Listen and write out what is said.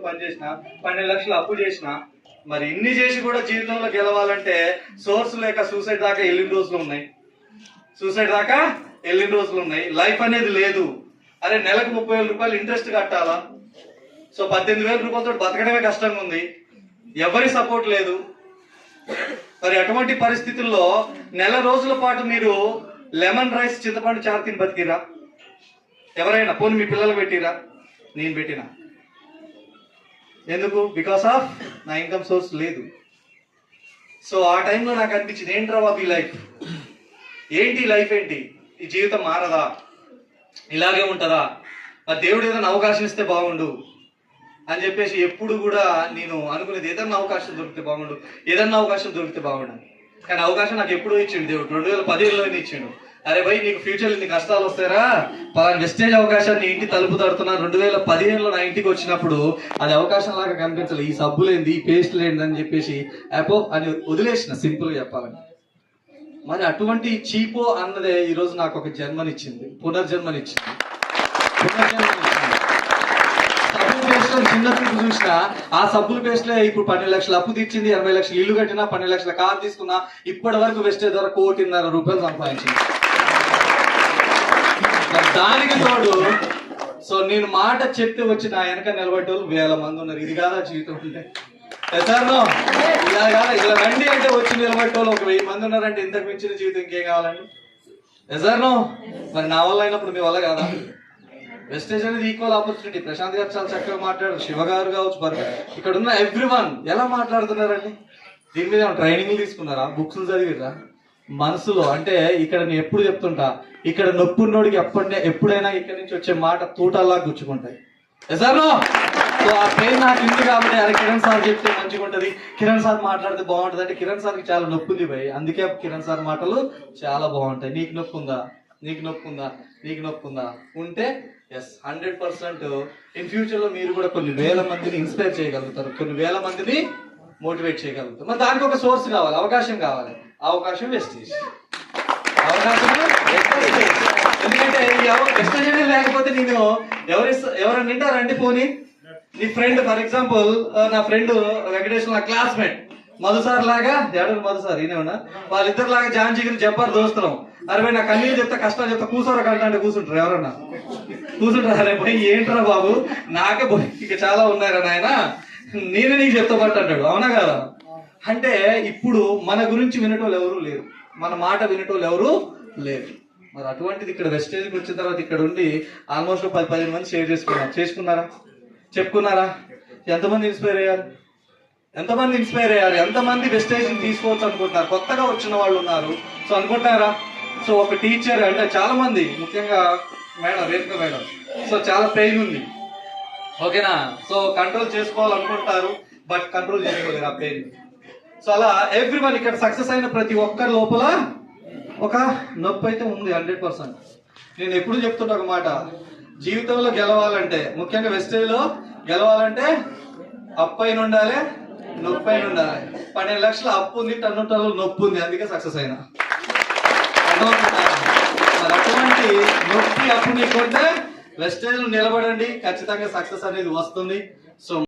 పనిచేసిన, 12 లక్షలు అప్పు చేసిన, మరి ఇన్ని చేసి కూడా జీవితంలో గెలవాలంటే సోర్స్ లేక సూసైడ్ దాకా వెళ్ళిన రోజులు ఉన్నాయి. లైఫ్ అనేది లేదు. అరే నెలకు 30,000 రూపాయలు ఇంట్రెస్ట్ కట్టాలా? సో 18,000 రూపాయలతో బతకడమే కష్టంగా ఉంది. ఎవరి సపోర్ట్ లేదు. మరి అటువంటి పరిస్థితుల్లో నెల రోజుల పాటు మీరు లెమన్ రైస్ చింతపండు చారు తిని బతికిరా? ఎవరైనా పోనీ మీ పిల్లలు పెట్టిరా? నేను పెట్టినా. ఎందుకు? బికాస్ ఆఫ్ నా ఇన్కమ్ సోర్స్ లేదు. సో ఆ టైంలో నాకు అనిపించింది, ఏంట్రా బాబు ఈ లైఫ్ ఏంటి? ఈ జీవితం మారదా? ఇలాగే ఉంటుందా? మరి దేవుడు ఏదైనా అవకాశం ఇస్తే బాగుండు అని చెప్పేసి ఎప్పుడు కూడా నేను అనుకునేది, ఏదన్నా అవకాశం దొరికితే బాగుండు. కానీ అవకాశం నాకు ఎప్పుడూ ఇచ్చిండు దేవుడు. 2015లో ఇచ్చిండు. అరే భయ్, నీకు ఫ్యూచర్లో నీ కష్టాలు వస్తారా, పలానా వెస్టేజ్ అవకాశాన్ని ఇంటి తలుపు తడుతున్నా. 2015లో నా ఇంటికి వచ్చినప్పుడు అది అవకాశం లాగా కనిపించలేదు. ఈ సబ్బులేంది, ఈ పేస్ట్ లేంది అని చెప్పేసి యాపో అని వదిలేసిన, సింపుల్గా చెప్పాలని. మరి అటువంటి చీపో అన్నదే ఈరోజు నాకు ఒక జన్మనిచ్చింది, పునర్జన్మనిచ్చింది. సబ్బుల పేస్ట్ చిన్న చూపు చూసిన ఆ సబ్బుల పేస్ట్లే ఇప్పుడు 12 లక్షలు అప్పు తీర్చింది, 80 లక్షలు ఇల్లు కట్టినా, 12 లక్షల కారు తీసుకున్నా, ఇప్పటి వరకు వెస్టేజ్ ద్వారా 1.5 కోటి సంపాదించింది. దానికి తోడు సో నేను మాట చెప్తే వచ్చి నా వెనక నిలబడ్డోళ్ళు 1000 మంది ఉన్నారు. ఇది కాదా జీవితం అంటే? ఎసార్నో ఇలా కాదా? ఇలా రండి అంటే వచ్చి నిలబడ్డోళ్ళు ఒక 1000 మంది ఉన్నారంటే ఇంతకు మించిన జీవితం ఇంకేం కావాలండి? ఎసార్నో మరి నా వల్ల అయినప్పుడు మీ వల్ల కాదా? వెస్టేజ్ అనేది ఈక్వల్ ఆపర్చునిటీ. ప్రశాంత్ గారు చాలా చక్కగా మాట్లాడారు, శివ గారు కావచ్చు, ఇక్కడ ఉన్న ఎవ్రీవన్ ఎలా మాట్లాడుతున్నారండి? దీని మీద ట్రైనింగ్లు తీసుకున్నారా? బుక్స్ చదివిరా? మనసులో అంటే ఇక్కడ నేను ఎప్పుడు చెప్తుంటా, ఇక్కడ నొప్పున్నోడికి ఎప్పుడైనా ఇక్కడి నుంచి వచ్చే మాట తూటల్లా గుచ్చుకుంటాయి. ఎసార్నో సో ఆ పేరు నాకు ఉంది కాబట్టి అరే కిరణ్ సార్ చెప్తే మంచిగా ఉంటది, కిరణ్ సార్ మాట్లాడితే బాగుంటది అంటే కిరణ్ సార్కి చాలా నొప్పి ఉంది భయ్. అందుకే కిరణ్ సార్ మాటలు చాలా బాగుంటాయి. నీకు నొప్పి ఉందా? ఉంటే ఎస్ 100% ఇన్ ఫ్యూచర్ లో మీరు కూడా కొన్ని వేల మందిని ఇన్స్పైర్ చేయగలుగుతారు, కొన్ని వేల మందిని మోటివేట్ చేయగలుగుతారు. మరి దానికి ఒక సోర్స్ కావాలి, అవకాశం కావాలి. అవకాశం వెస్టేజ్. ఎందుకంటే వెస్టేజ్ అనేది లేకపోతే నేను ఎవరైనా వింటారండి? పోనీ నీ ఫ్రెండ్, ఫర్ ఎగ్జాంపుల్ నా ఫ్రెండ్ వెంకటేశ్వర, నా క్లాస్మేట్ మధుసార్ లాగా, ఎవరు మధుసార్ ఈయన, వాళ్ళిద్దరు లాగా జాన్ జిగిరి జబ్బర్ దోస్తున్నాం. అరే నా కన్నీళ్ళు చెప్తా, కష్టాలు చెప్తా, కూర్చోరా కంటే కూర్చుంటారు. ఎవరన్నా కూర్చుంటారు? అరే పోయి ఏంట్రా బాబు, నాకే పోయి ఇక చాలా ఉన్నారా నాయన, నేనే నీకు చెప్తా పట్టు అంటాడు. అవునా కదా? అంటే ఇప్పుడు మన గురించి వినటోళ్ళు ఎవరు లేరు, మన మాట వినటోళ్ళు ఎవరు లేరు. మరి అటువంటిది ఇక్కడ వెస్టేజ్కి వచ్చిన తర్వాత ఇక్కడ ఉండి ఆల్మోస్ట్ 10-15 మంది షేర్ చెప్పుకున్నారా? ఎంతమంది ఇన్స్పైర్ అయ్యారు? ఎంతమంది వెస్టేజ్ తీసుకోవచ్చు అనుకుంటున్నారు? కొత్తగా వచ్చిన వాళ్ళు ఉన్నారు. సో అనుకుంటున్నారా? సో ఒక టీచర్ అంటే చాలా మంది, ముఖ్యంగా రేణుక మేడం, సో చాలా పెయిన్ ఉంది, ఓకేనా? సో కంట్రోల్ చేసుకోవాలనుకుంటారు, బట్ కంట్రోల్ చేసుకోలేరు ఆ పెయిన్. సో అలా ఎవ్రీవన్ ఇక్కడ సక్సెస్ అయిన ప్రతి ఒక్కరి లోపల ఒక నొప్పి అయితే ఉంది 100%. నేను ఎప్పుడు చెప్తున్నా ఒక మాట, జీవితంలో గెలవాలంటే, ముఖ్యంగా వెస్టేజ్ లో గెలవాలంటే అప్పైన ఉండాలి, నొప్పైన ఉండాలి. 12 లక్షల అప్పు ఉంది, టన్ను నొప్పి ఉంది, అందుకే సక్సెస్ అయినా. మరి అటువంటి నొప్పి అప్పు నీకుంటే వెస్టేజ్ లో నిలబడండి, ఖచ్చితంగా సక్సెస్ అనేది వస్తుంది. సో